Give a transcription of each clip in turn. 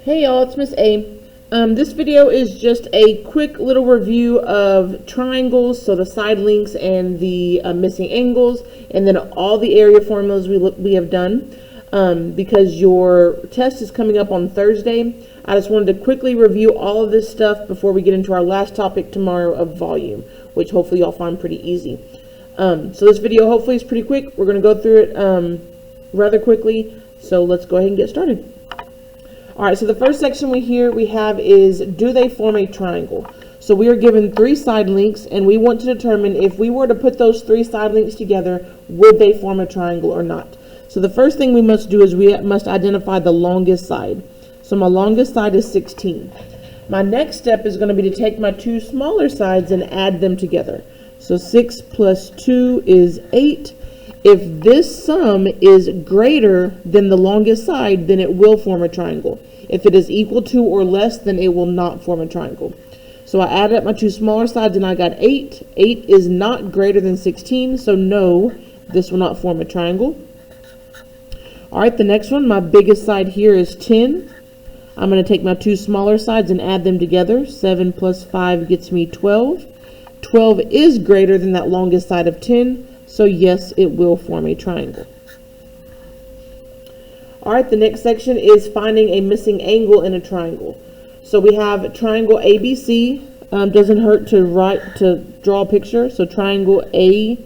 Hey y'all, it's Miss A. This video is just a quick little review of triangles, so the side links and the missing angles, and then all the area formulas we have done. Because your test is coming up on Thursday, I just wanted to quickly review all of this stuff before we get into our last topic tomorrow of volume, which hopefully y'all find pretty easy. So this video hopefully is pretty quick. We're going to go through it rather quickly, so let's go ahead and get started. Alright, so the first section we have is, do they form a triangle? So we are given three side links, and we want to determine if we were to put those three side links together, would they form a triangle or not? So the first thing we must do is we must identify the longest side. So my longest side is 16. My next step is going to be to take my two smaller sides and add them together. So 6 plus 2 is 8. If this sum is greater than the longest side, then it will form a triangle. If it is equal to or less, then it will not form a triangle. So I added up my two smaller sides and I got 8. 8 is not greater than 16, so no, this will not form a triangle. Alright, the next one, my biggest side here is 10. I'm going to take my two smaller sides and add them together. 7 plus 5 gets me 12. 12 is greater than that longest side of 10. So yes, it will form a triangle. Alright, the next section is finding a missing angle in a triangle. So we have triangle ABC. Doesn't hurt to draw a picture. So triangle ABC.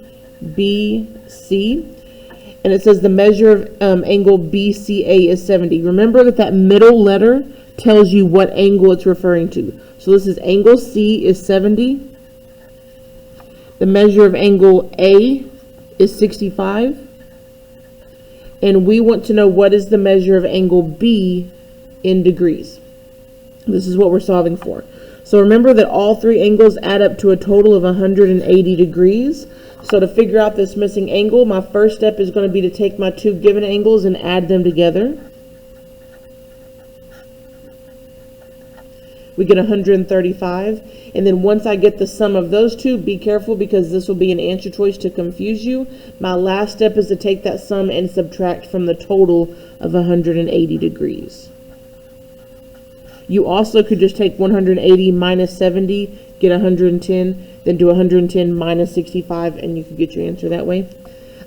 And it says the measure of angle BCA is 70. Remember that middle letter tells you what angle it's referring to. So this is angle C is 70. The measure of angle A is 65. And we want to know what is the measure of angle B in degrees. This is what we're solving for. So remember that all three angles add up to a total of 180 degrees. So to figure out this missing angle, my first step is going to be to take my two given angles and add them together. We get 135. And then once I get the sum of those two, be careful because this will be an answer choice to confuse you. My last step is to take that sum and subtract from the total of 180 degrees. You also could just take 180 minus 70, get 110, then do 110 minus 65, and you can get your answer that way.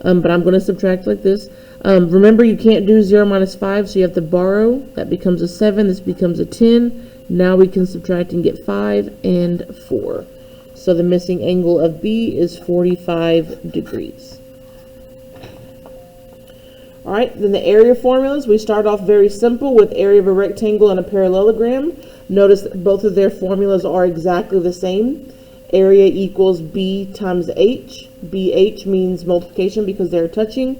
But I'm going to subtract like this. Remember, you can't do 0 minus 5, so you have to borrow. That becomes a 7. This becomes a 10. Now we can subtract and get 5 and 4. So the missing angle of B is 45 degrees. Alright, then the area formulas. We start off very simple with area of a rectangle and a parallelogram. Notice that both of their formulas are exactly the same. Area equals B times H. BH means multiplication because they're touching.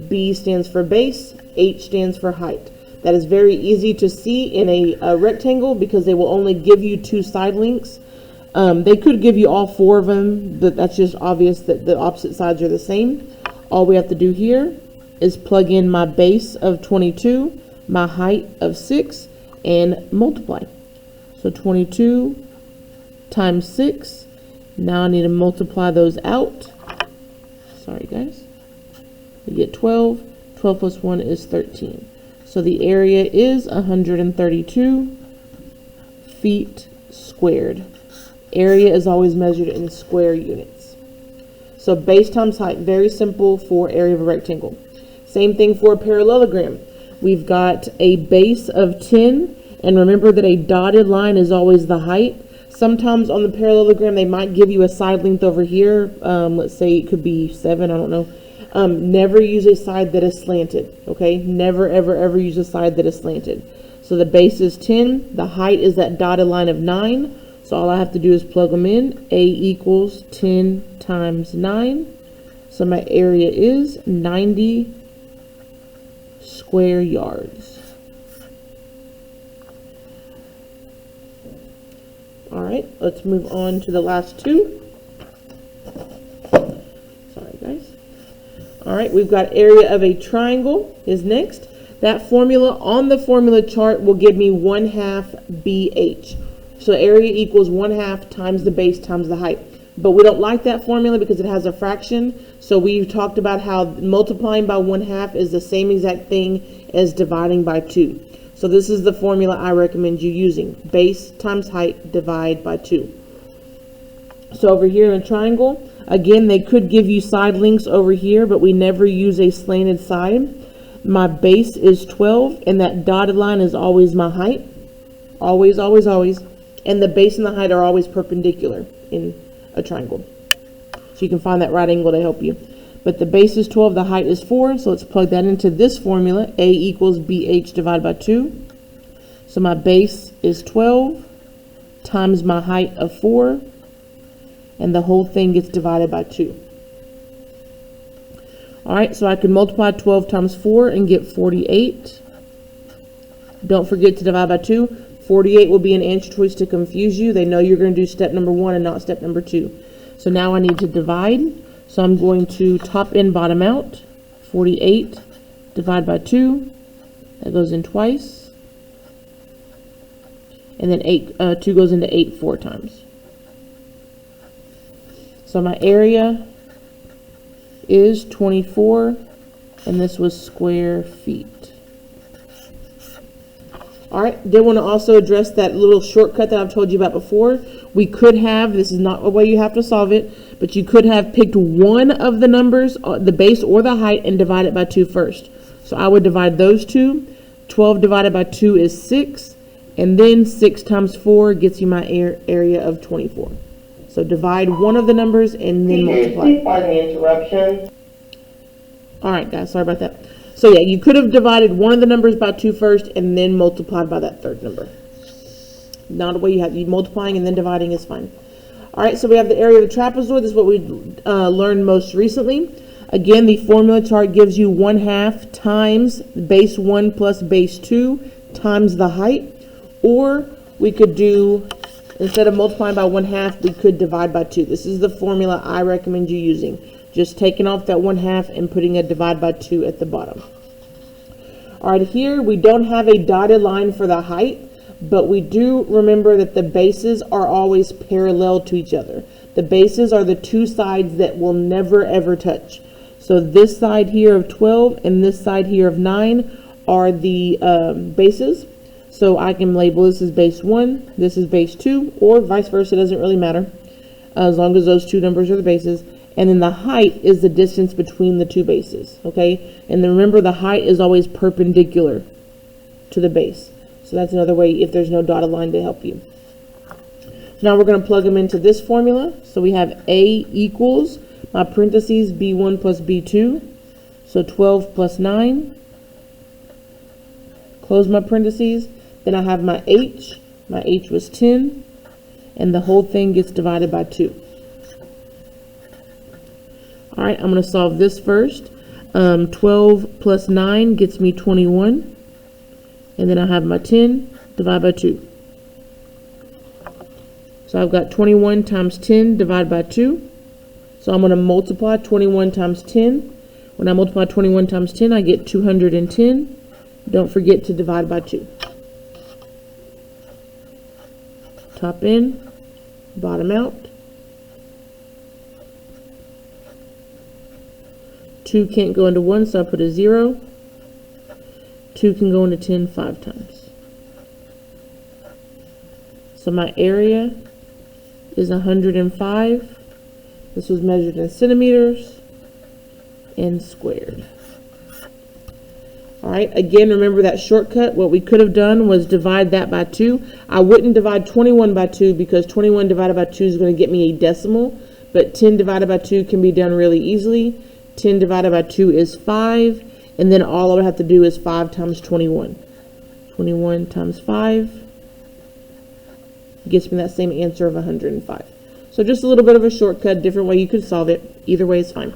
B stands for base. H stands for height. That is very easy to see in a rectangle because they will only give you two side links. They could give you all four of them, but that's just obvious that the opposite sides are the same. All we have to do here is plug in my base of 22, my height of 6, and multiply. So 22 times 6. Now I need to multiply those out. Sorry, guys. We get 12. 12 plus 1 is 13. So the area is 132 feet squared. Area is always measured in square units. So base times height, very simple for area of a rectangle. Same thing for a parallelogram. We've got a base of 10, and remember that a dotted line is always the height. Sometimes on the parallelogram they might give you a side length over here. Let's say it could be 7, I don't know. Never use a side that is slanted, okay? Never, ever, ever use a side that is slanted. So the base is 10. The height is that dotted line of 9. So all I have to do is plug them in. A equals 10 times 9. So my area is 90 square yards. All right, let's move on to the last two. Sorry, guys. All right, we've got area of a triangle is next. That formula on the formula chart will give me 1/2 BH. So area equals 1/2 times the base times the height. But we don't like that formula because it has a fraction. So we've talked about how multiplying by 1/2 is the same exact thing as dividing by 2. So this is the formula I recommend you using. Base times height, divide by 2. So over here in a triangle, again, they could give you side lengths over here, but we never use a slanted side. My base is 12, and that dotted line is always my height. Always, always, always. And the base and the height are always perpendicular in a triangle. So you can find that right angle to help you. But the base is 12, the height is 4, so let's plug that into this formula. A equals BH divided by 2. So my base is 12 times my height of 4, and the whole thing gets divided by 2. Alright, so I can multiply 12 times 4 and get 48. Don't forget to divide by 2. 48 will be an answer choice to confuse you. They know you're going to do step number 1 and not step number 2. So now I need to divide. So I'm going to top in, bottom out. 48 divided by 2. That goes in twice. And then 2 goes into 8 4 times. So my area is 24, and this was square feet. All right, then want to also address that little shortcut that I've told you about before. We could have, this is not the way you have to solve it, but you could have picked one of the numbers, the base or the height, and divide it by 2 first. So I would divide those two. 12 divided by 2 is 6, and then 6 times 4 gets you my area of 24. So divide one of the numbers and then multiply. Please pardon the interruption. All right, guys, sorry about that. So yeah, you could have divided one of the numbers by 2 first and then multiplied by that third number. Not a way you multiplying and then dividing is fine. All right, so we have the area of the trapezoid. This is what we learned most recently. Again, the formula chart gives you 1/2 times base 1 plus base 2 times the height. Or we could do, instead of multiplying by 1/2, we could divide by 2. This is the formula I recommend you using. Just taking off that 1/2 and putting a divide by 2 at the bottom. All right, here we don't have a dotted line for the height, but we do remember that the bases are always parallel to each other. The bases are the two sides that will never ever touch. So this side here of 12 and this side here of 9 are the bases. So I can label this as base 1, this is base 2, or vice versa, it doesn't really matter, as long as those two numbers are the bases. And then the height is the distance between the two bases, okay? And then remember, the height is always perpendicular to the base. So that's another way if there's no dotted line to help you. So now we're going to plug them into this formula. So we have A equals, my parentheses, B1 plus B2. So 12 plus 9. Close my parentheses. Then I have my H. My H was 10. And the whole thing gets divided by 2. All right, I'm going to solve this first. 12 plus 9 gets me 21. And then I have my 10 divided by 2. So I've got 21 times 10 divided by 2. So I'm going to multiply 21 times 10. When I multiply 21 times 10, I get 210. Don't forget to divide by 2. Top in, bottom out. 2 can't go into 1, so I put a 0. 2 can go into 10 5 times. So my area is 105. This was measured in centimeters and squared. All right, again, remember that shortcut. What we could have done was divide that by 2. I wouldn't divide 21 by 2 because 21 divided by 2 is going to get me a decimal, but 10 divided by 2 can be done really easily. 10 divided by 2 is 5, and then all I would have to do is 5 times 21. 21 times 5 gets me that same answer of 105. So just a little bit of a shortcut, different way you could solve it. Either way is fine.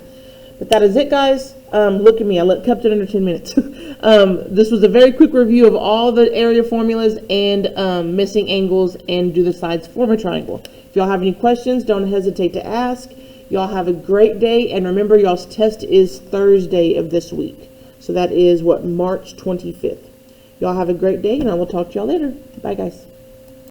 But that is it, guys. Look at me. I kept it under 10 minutes. This was a very quick review of all the area formulas and missing angles and do the sides form a triangle. If y'all have any questions, don't hesitate to ask. Y'all have a great day. And remember, y'all's test is Thursday of this week. So that is, March 25th. Y'all have a great day, and I will talk to y'all later. Bye, guys.